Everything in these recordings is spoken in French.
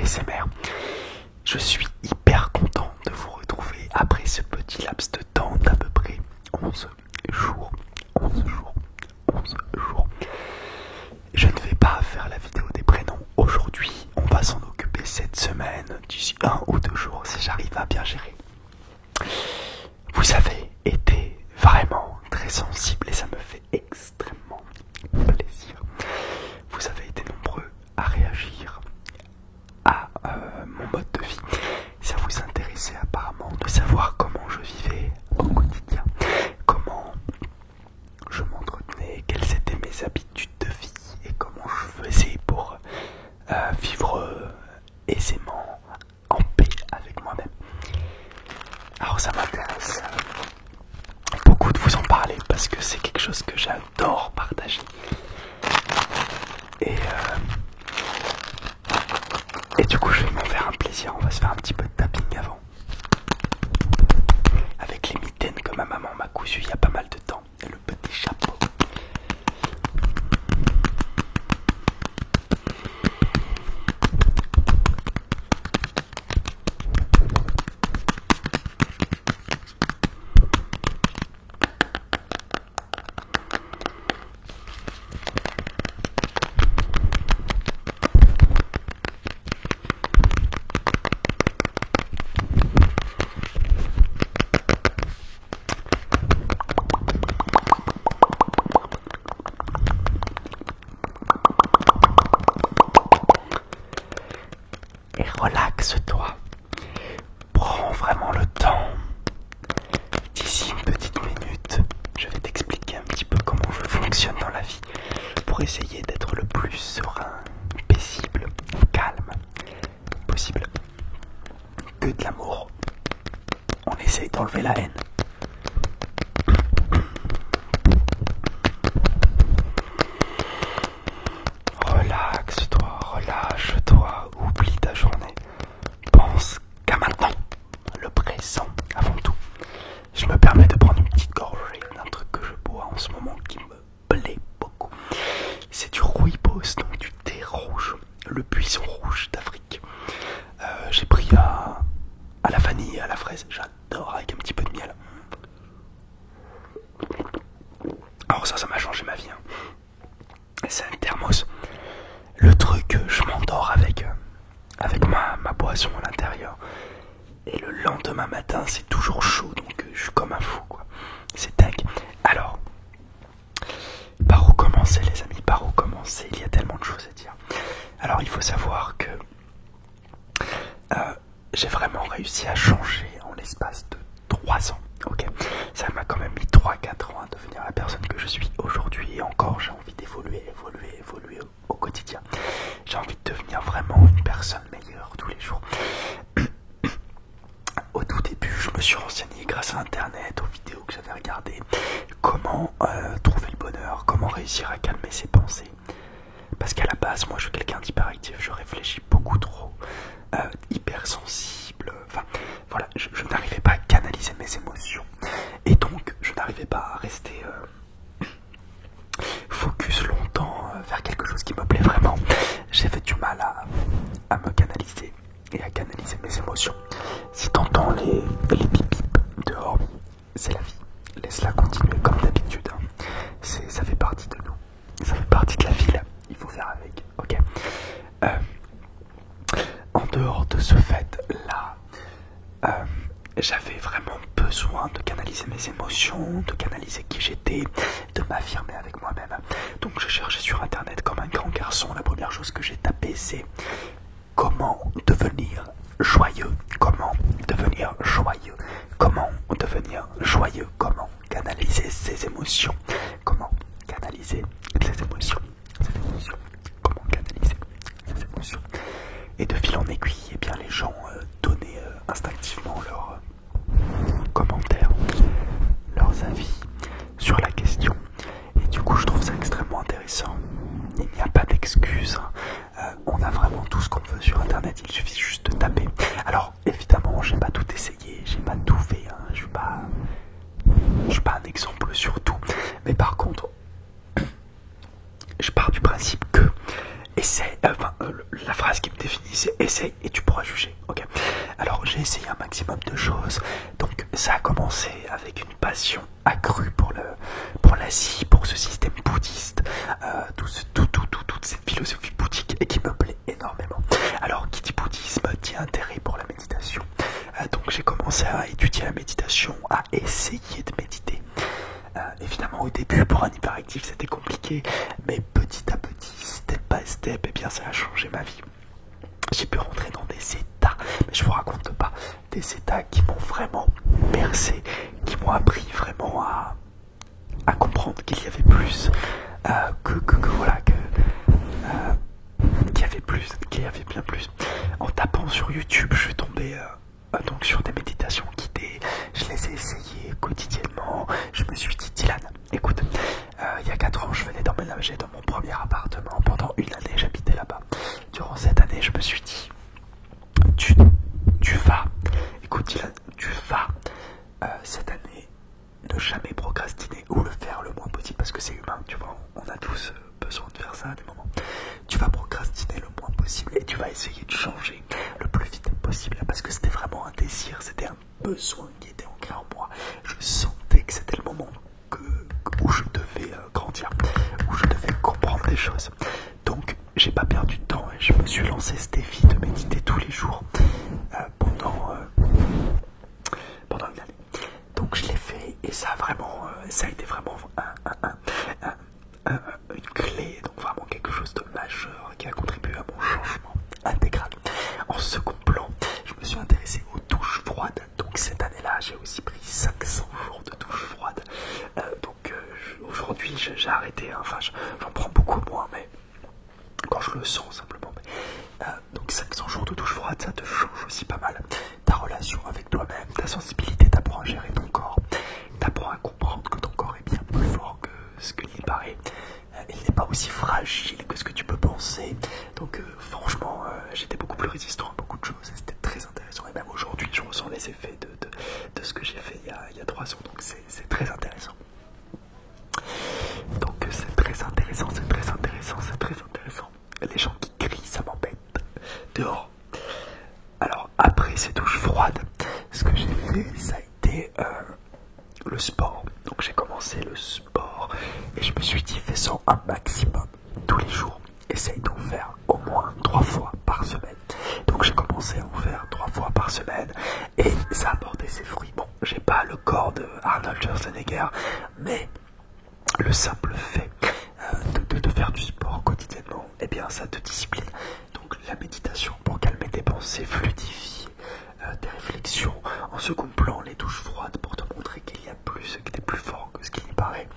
ASMR. Je suis hyper content de vous retrouver après ce petit laps de temps d'à peu près 11 jours. 11 jours. 11 jours. Je ne vais pas faire la vidéo des prénoms aujourd'hui. On va s'en occuper cette semaine, d'ici 1 ou 2 jours si j'arrive à bien gérer. Vous avez été vraiment très sensible et ça me fait extrêmement plaisir. Vous avez été nombreux à réagir à mon mode de vie. Ça vous intéressait apparemment de savoir comment je vivais au quotidien, comment je m'entretenais, quelles étaient mes habitudes de vie et comment je faisais pour vivre aisément, en paix avec moi-même. Alors ça m'intéresse beaucoup de vous en parler parce que c'est quelque chose que j'adore partager. Et du coup je vais m'en faire un plaisir, on va se faire un petit peu de tapping avant. Avec les mitaines que ma maman m'a cousu il y a pas mal de temps et le petit chapeau. Et relaxe-toi, prends vraiment le temps. D'ici une petite minute, je vais t'expliquer un petit peu comment je fonctionne dans la vie pour essayer d'être le plus serein, paisible, calme possible. Que de l'amour. On essaye d'enlever la haine. Relaxe-toi, relâche-toi, oublie ta journée. Pense qu'à maintenant, le présent avant tout. Je me permets de prendre une petite gorgée d'un truc que je bois en ce moment qui me plaît beaucoup. C'est du rooibos, donc du thé rouge, le buisson rouge d'Afrique. J'ai pris à la vanille et à la fraise, j'adore, avec un petit peu de miel. Alors ça m'a changé ma vie. C'est un thermos. Le truc, je m'endors avec ma boisson à l'intérieur. Et le lendemain matin, c'est toujours chaud, donc je suis comme un fou, quoi. C'est dingue. Alors, par où commencer, les amis? Par où commencer? Il y a tellement de choses à dire. Alors, il faut savoir que j'ai vraiment réussi à changer en l'espace de 3 ans. Ok, ça m'a quand même mis 3-4 ans à devenir la personne que je suis aujourd'hui. Et encore, j'ai envie d'évoluer au quotidien. J'ai envie de devenir vraiment une personne meilleure tous les jours. Au tout début, je me suis renseigné grâce à internet, aux vidéos que j'avais regardées, comment trouver le bonheur, comment réussir à calmer ses pensées. Parce qu'à la base, moi je suis quelqu'un d'hyperactif, je réfléchis beaucoup trop, hypersensible, enfin voilà, je n'arrivais pas à canaliser mes émotions. Et donc, je n'arrivais pas à rester focus longtemps vers quelque chose qui me plaît vraiment. J'avais du mal à me canaliser et à canaliser mes émotions. Si t'entends les pip dehors, c'est la vie. Laisse-la continuer comme d'habitude. Ça fait partie de nous. Ça fait partie de la ville. Il faut faire avec. Ok. En dehors de ce fait-là, j'avais vraiment besoin de canaliser mes émotions, de canaliser qui j'étais, de m'affirmer avec moi-même. Donc je cherchais sur internet comme un grand garçon. La première chose que j'ai tapé, c'est comment devenir joyeux, comment devenir joyeux, comment devenir joyeux, comment canaliser ses émotions, comment canaliser ses émotions, comment canaliser ses émotions. Et de fil en aiguille, eh bien, les gens donnaient instinctivement leurs commentaires, leurs avis sur la question. Et du coup, je trouve ça extrêmement intéressant. Il n'y a pas d'excuses. On a vraiment tout ce qu'on veut sur internet, il suffit juste de taper. Alors évidemment, j'ai pas tout essayé, j'ai pas tout fait, hein. Je suis pas un exemple sur tout. Mais par contre, je pars du principe que, et c'est la phrase qui me définit essaye et tu pourras juger, ok? Alors j'ai essayé un maximum de choses, donc ça a commencé avec une passion accrue pour l'Asie, pour ce système bouddhiste, toute cette philosophie bouddhique et qui me plaît énormément. Alors qui dit bouddhisme dit intérêt pour la méditation, donc j'ai commencé à étudier la méditation, à essayer de méditer. Évidemment au début pour un hyperactif c'était compliqué, mais petit à petit, step by step, et bien ça a changé ma vie. J'ai pu rentrer dans des états, mais je vous raconte pas, des états qui m'ont vraiment bercé, qui m'ont appris vraiment à comprendre qu'il y avait plus, qu'il y avait bien plus. En tapant sur YouTube, je suis tombé donc sur des méditations guidées, je les ai essayées quotidiennement. Je me suis dit, Dylan, écoute, il y a 4 ans, je venais d'emménager dans mon premier appartement. Pendant une année, j'habitais là-bas. Durant cette année, je me suis dit, tu vas, écoute Dylan, tu vas cette année ne jamais procrastiner ou le faire le moins possible parce que c'est humain, tu vois, on a tous besoin de faire ça à des moments. Tu vas procrastiner le moins possible et tu vas essayer de changer le plus vite possible parce que c'était vraiment un désir, c'était un besoin qui était ancré en moi. Je sentais que c'était le moment où je devais grandir, où je devais comprendre des choses. Donc j'ai pas perdu de temps et je me suis lancé ce défi de méditer tous les jours pendant une année. Donc je l'ai fait et ça a été vraiment une clé, donc vraiment quelque chose de majeur qui a contribué à mon changement intégral. En second plan, je me suis intéressé aux douches froides. Donc cette année-là, j'ai aussi pris 500 jours de douches froides. Aujourd'hui, j'ai arrêté, enfin j'en prends beaucoup moins, mais quand je le sens simplement. Donc 500 jours de douche froide, ça te change aussi pas mal. Ta relation avec toi-même, ta sensibilité, t'apprends à gérer ton corps, t'apprends à comprendre que ton corps est bien plus fort que ce qu'il y paraît. Il n'est pas aussi fragile que ce que tu peux penser. Donc franchement, j'étais beaucoup plus résistant à beaucoup de choses. C'était très intéressant. Et même aujourd'hui, je ressens les effets de ce que j'ai fait il y a 3 ans. Donc c'est très intéressant. Donc c'est très intéressant, c'est très intéressant, c'est très intéressant. Les gens qui crient, ça m'embête. Dehors. Alors après ces douches froides, ce que j'ai fait, ça a été le sport. Donc j'ai commencé le sport et je me suis dit fais-en un maximum tous les jours. Essaye d'en faire au moins 3 fois par semaine. Donc j'ai commencé à en faire 3 fois par semaine et ça a porté ses fruits. Bon, j'ai pas le corps de Arnold Schwarzenegger, mais le simple fait de faire du sport quotidiennement, eh bien ça te discipline. Donc la méditation pour calmer tes pensées, fluidifier tes réflexions. En second plan, les douches froides pour te montrer qu'il y a plus, que tu es plus fort que ce qu'il y paraît.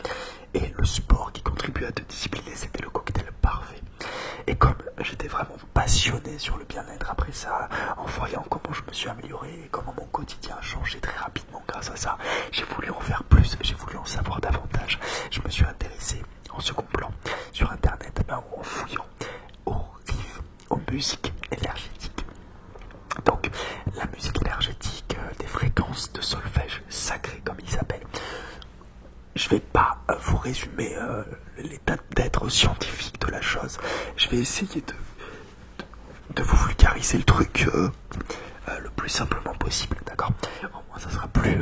Et le sport qui contribue à te discipliner, c'était le cocktail parfait. Et comme j'étais vraiment passionné sur le bien-être après ça, en voyant comment je me suis amélioré et comment mon quotidien a changé très rapidement grâce à ça, j'ai voulu en faire plus, j'ai voulu en savoir davantage. Je me suis intéressé en second plan sur internet en fouillant aux riffs, aux musiques énergétiques. Donc la musique énergétique, des fréquences de solfège sacré comme il s'appelle. Je vais pas vous résumer l'état d'être scientifique de la chose. Je vais essayer de vous vulgariser le truc le plus simplement possible, d'accord? Au moins ça sera plus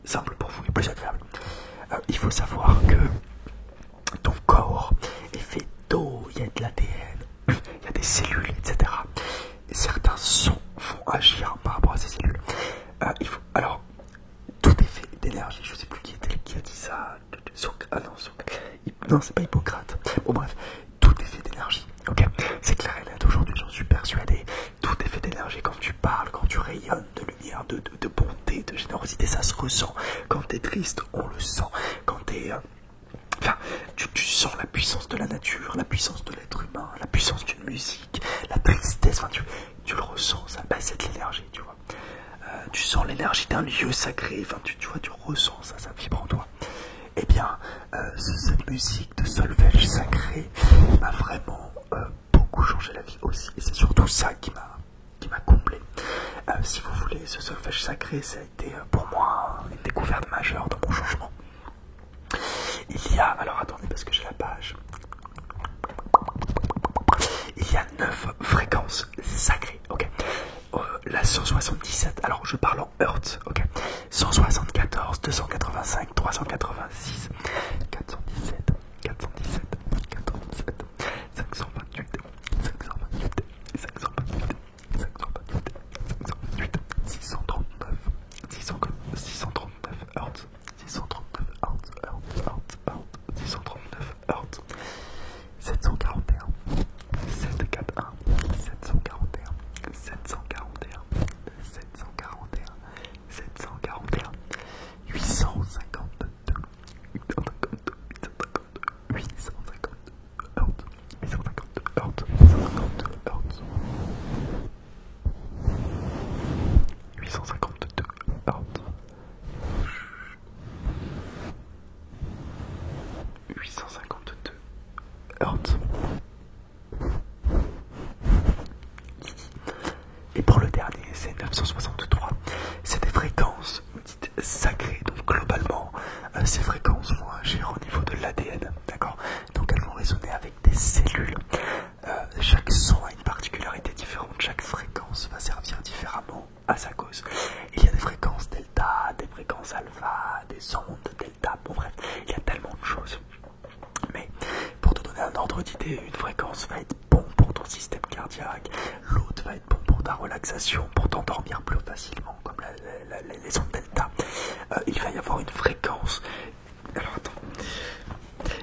simple pour vous et plus agréable. Il faut savoir que ton corps est fait d'eau, il y a de l'ADN, il y a des cellules, etc. Et certains sons vont agir par rapport à ces cellules. Alors, tout est fait d'énergie. Je sais plus qui a dit ça. Non, c'est pas Hippocrate. Bon bref, tout est fait d'énergie. Ok, c'est clair et net. Aujourd'hui, j'en suis persuadé. Tout est fait d'énergie. Quand tu parles, quand tu rayonnes de lumière, de bonté, de générosité, ça se ressent. Quand t'es triste, on le sent. Quand t'es tu sens la puissance de la nature, la puissance de l'être humain, la puissance d'une musique, la tristesse, tu le ressens, ça, c'est de l'énergie, tu vois. Tu sens l'énergie d'un lieu sacré, tu vois, tu ressens ça, ça vibre en toi. Eh bien, cette musique de solfège sacré m'a vraiment beaucoup changé la vie aussi, et c'est surtout ça qui m'a comblé. Si vous voulez, ce solfège sacré, ça a été pour moi une découverte majeure dans mon changement. Il y a, alors attendez parce que j'ai la page, il y a 9 fréquences sacrées. Alors je parle en hertz, ok. 174, 285, 386, 417, 417, 417, 528, 528, 528, 528, 528, 639, 639 hertz, 639 hertz, 639 hertz, 741, 741, 741, 741, 741, 741, 852, 852, 852, 852 hertz, 852 hertz, 852 hertz. Et pour le dernier, c'est 963. C'est des fréquences dites sacrées. Donc globalement, ces fréquences vont agir au niveau de l'ADN. D'accord? Donc elles vont résonner avec des cellules. Chaque son a une particularité différente. Chaque fréquence va servir différemment à sa cause. Il y a des fréquences delta, des fréquences alpha, des ondes delta. Bon bref, il y a tellement de choses. Mais pour te donner un ordre d'idée, une fréquence va être bon pour ton système cardiaque, l'autre va être bon pour ta relaxation, pour t'endormir plus facilement, comme les ondes delta. Il va y avoir une fréquence. Alors attends.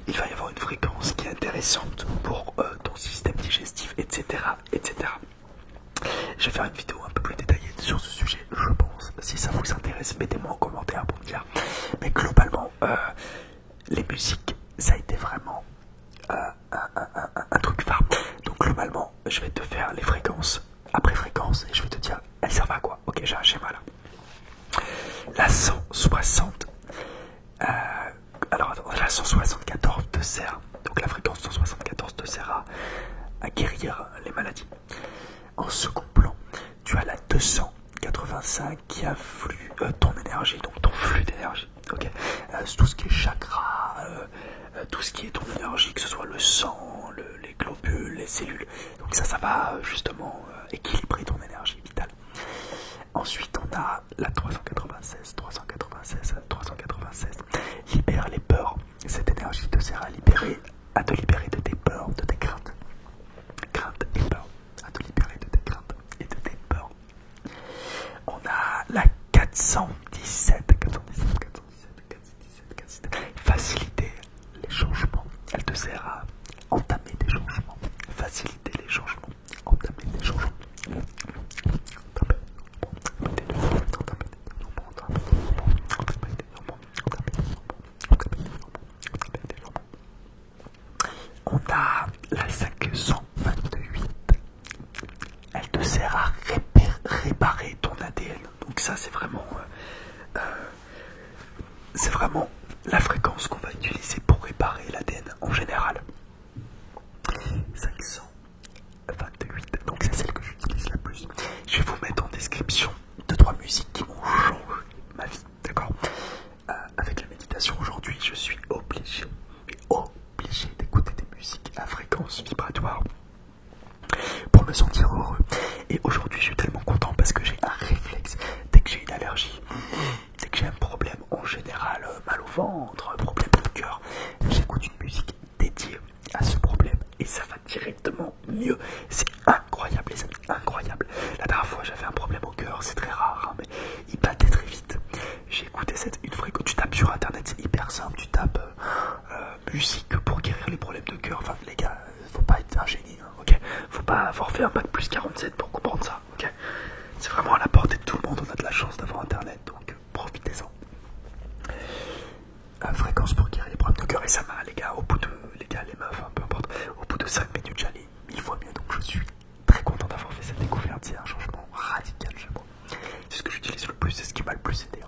Il va y avoir une fréquence qui est intéressante pour ton système digestif, etc., etc. Je vais faire une vidéo un peu plus détaillée sur ce sujet, je pense. Si ça vous intéresse, mettez-moi en commentaire pour me dire. Mais globalement, les musiques, ça a été vraiment un truc phare. Donc globalement, je vais te faire les fréquences après fréquence et je vais te dire, elles servent à quoi? Ok, j'ai un schéma là. La 160, alors attends, la 174 te sert, donc la fréquence 174 te sert à guérir les maladies. En second plan, tu as la 285 qui afflue ton énergie, donc ton flux d'énergie. Ok, tout ce qui est chakra, tout ce qui est ton énergie, que ce soit le sang, les globules, les cellules. Donc ça va justement équilibrer ton énergie vitale. Ensuite, on a la 396, 396, 396. Libère les peurs. Cette énergie te sert à te libérer de tes peurs, de tes craintes. Craintes et peurs. À te libérer de tes craintes et de tes peurs. On a la 417, 417, 417, 417, 417. Faciliter les changements. Elle te sert à entamer des changements. Faciliter les changements. Entamer des changements. On a la 528. Elle te sert à réparer ton ADN. Donc ça c'est vraiment la fréquence qu'on va utiliser pour réparer l'ADN en général. 528, donc c'est celle que j'utilise la plus. Je vais vous mettre en description 2-3 musiques qui m'ont changé ma vie, d'accord? Avec la méditation aujourd'hui, je suis obligé d'écouter des musiques à fréquence vibratoire pour me sentir heureux. Et aujourd'hui, je suis tellement content parce que j'ai un réflexe. Dès que j'ai une allergie, dès que j'ai un problème en général, mal au ventre, problème de cœur, j'écoute une musique dédiée à ce problème et ça va directement mieux. C'est incroyable les amis, incroyable. La dernière fois j'avais un problème au cœur, c'est très rare hein, mais il battait très vite. J'ai écouté une fréquence, tu tapes sur internet, c'est hyper simple, tu tapes musique pour guérir les problèmes de cœur. Enfin les gars, faut pas être un génie, hein, ok? Faut pas avoir fait un bac plus 47 pour comprendre ça, ok? C'est vraiment à la portée de tout le monde, on a de la chance d'avoir internet, donc profitez-en. Fréquence pour guérir les problèmes de cœur et ça m'a, les gars, les meufs, hein, peu importe, au bout de 5 minutes j'allais 1000 fois mieux, donc je suis très content d'avoir fait cette découverte, c'est un changement radical chez moi. C'est ce que j'utilise le plus, c'est ce qui m'a le plus aidé.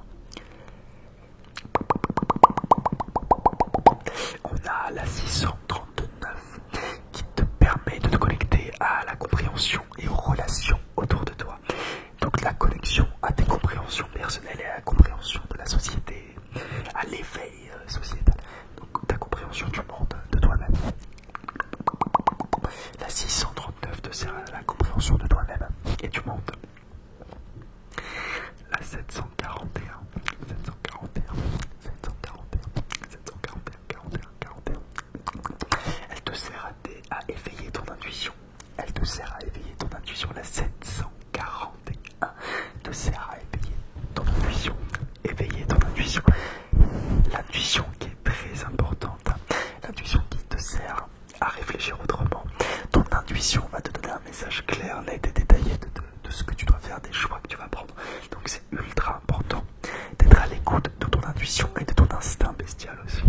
On a la 639 qui te permet de te connecter à la compréhension et aux relations Donc c'est ultra important d'être à l'écoute de ton intuition et de ton instinct bestial aussi.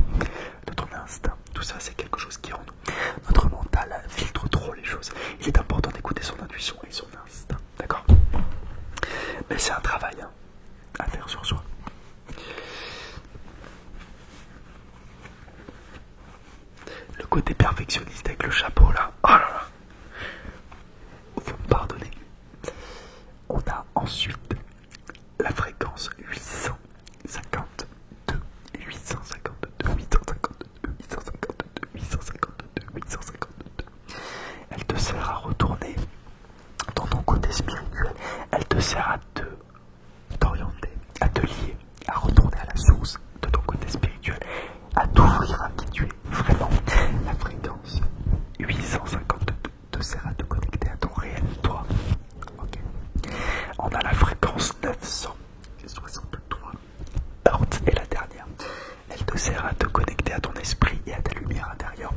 De ton instinct. Tout ça, c'est quelque chose qui est en nous. Notre mental filtre trop les choses. Il est important d'écouter son intuition et son instinct. D'accord? Mais c'est un travail à faire sur soi. Le côté perfectionniste avec le chapeau là. Oh là là. Vous me pardonnez. On a ensuite la fréquence 852, 852, 852, 852, 852, 852. Elle te sert à retourner dans ton côté spirituel. Elle te sert à t'orienter, à te lier, à retourner à la source de ton côté spirituel, à t'ouvrir à qui tu es vraiment. La fréquence 852 te sert à te connecter à ton réel toi. Ok. On a la fréquence 963 Hertz et la dernière. Elle te sert à te connecter à ton esprit et à ta lumière intérieure.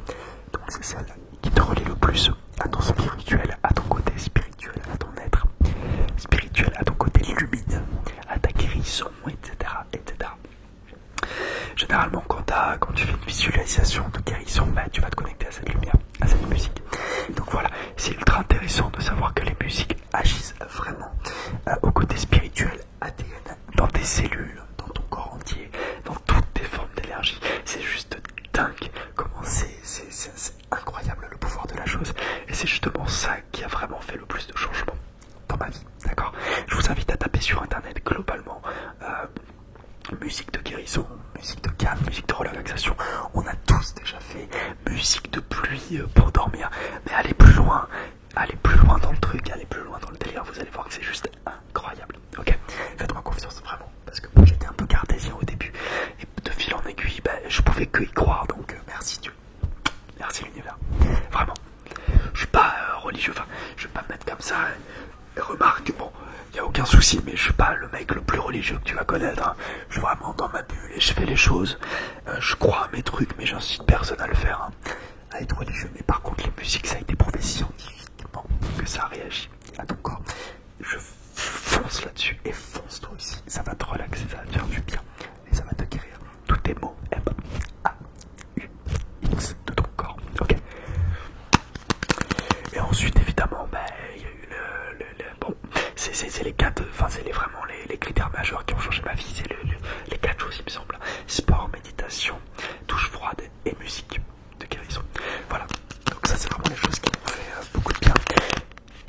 Donc c'est celle qui te relie le plus à ton spirituel, à ton côté spirituel, à ton être spirituel, à ton côté lumineux, à ta guérison, etc. etc. Généralement quand tu fais une visualisation de guérison, tu vas te connecter à cette lumière, à cette musique. Donc voilà, c'est ultra intéressant de savoir que les musiques agissent vraiment au côté spirituel, ADN, dans tes cellules, dans ton corps entier, dans toutes tes formes d'énergie. C'est juste dingue comment c'est incroyable le pouvoir de la chose. Et c'est justement ça qui a vraiment fait le plus de changements dans ma vie, d'accord? Je vous invite à taper sur internet globalement musique de guérison, musique de calme, musique de relaxation. On a tous déjà fait musique de pluie pour dormir, mais allez plus loin dans le truc, allez plus loin dans le délire, vous allez voir que c'est juste incroyable. Ok, faites-moi confiance vraiment, parce que moi j'étais un peu cartésien au début, et de fil en aiguille, je pouvais que y croire, donc merci Dieu, merci l'univers, vraiment. Je suis pas religieux, enfin, je vais pas me mettre comme ça. Remarque, bon, y a aucun souci, mais je suis pas le mec le plus religieux que tu vas connaître. Hein. Je suis vraiment dans ma bulle et je fais les choses. Je crois à mes trucs, mais j'incite personne à le faire, hein, à être religieux. Mais par contre, les musiques, ça a été prouvé scientifiquement que ça réagit à ton corps. Je fonce là-dessus et fonce toi aussi. Ça va te relaxer, ça va te faire du bien et ça va te guérir. Tous tes mots, M-A-U-X de ton corps. Ok. Et ensuite, évidemment, il y a eu bon, c'est les quatre, enfin c'est vraiment les critères majeurs qui ont changé ma vie. C'est les quatre choses, il me semble. Sport, méditation, douche froide et musique de guérison. Voilà. Donc ça, c'est vraiment les choses qui m'ont fait beaucoup de bien.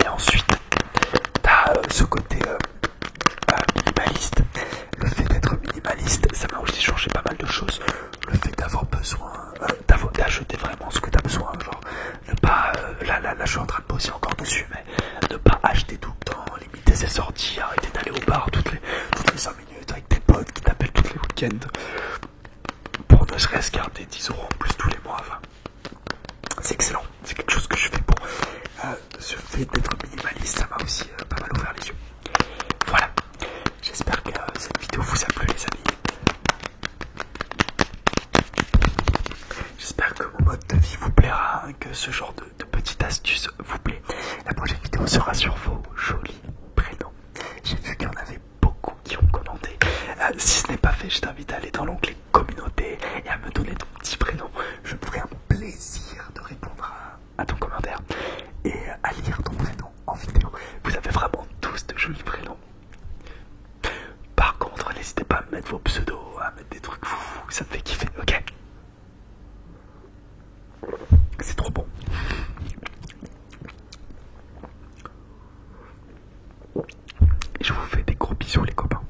Et ensuite, t'as ce côté minimaliste. Le fait d'être minimaliste, ça m'a aussi changé pas mal de choses. Le fait d'avoir besoin, d'acheter vraiment ce que t'as besoin, genre ne pas, là je suis en train de bosser encore dessus, mais ne pas acheter tout le temps, limiter ses sorties, arrêter d'aller au bar toutes les 5 minutes avec tes potes qui t'appellent tous les week-ends pour ne serait-ce garder 10 € en plus tous les mois. Enfin, c'est excellent, c'est quelque chose que je fais pour ce fait d'être minimaliste, ça m'a aussi pas mal ouvert les yeux. Voilà, j'espère que cette vidéo vous a plu les amis. J'espère que mon mode de vie vous plaira, que ce genre de petites astuces vous plaît. La prochaine vidéo sera sur vos jolis prénoms. J'ai vu qu'il y en avait beaucoup qui ont commenté. Si ce n'est pas fait, je t'invite à aller dans l'onglet communauté et à me donner ton petit prénom. Je me ferai un plaisir de répondre à ton commentaire et à lire ton prénom en vidéo. Vous avez vraiment tous de jolis prénoms. Par contre, n'hésitez pas à me mettre vos pseudos, à mettre des trucs fous, ça me fait kiffer, ok? C'est trop bon. Je vous fais des gros bisous les copains.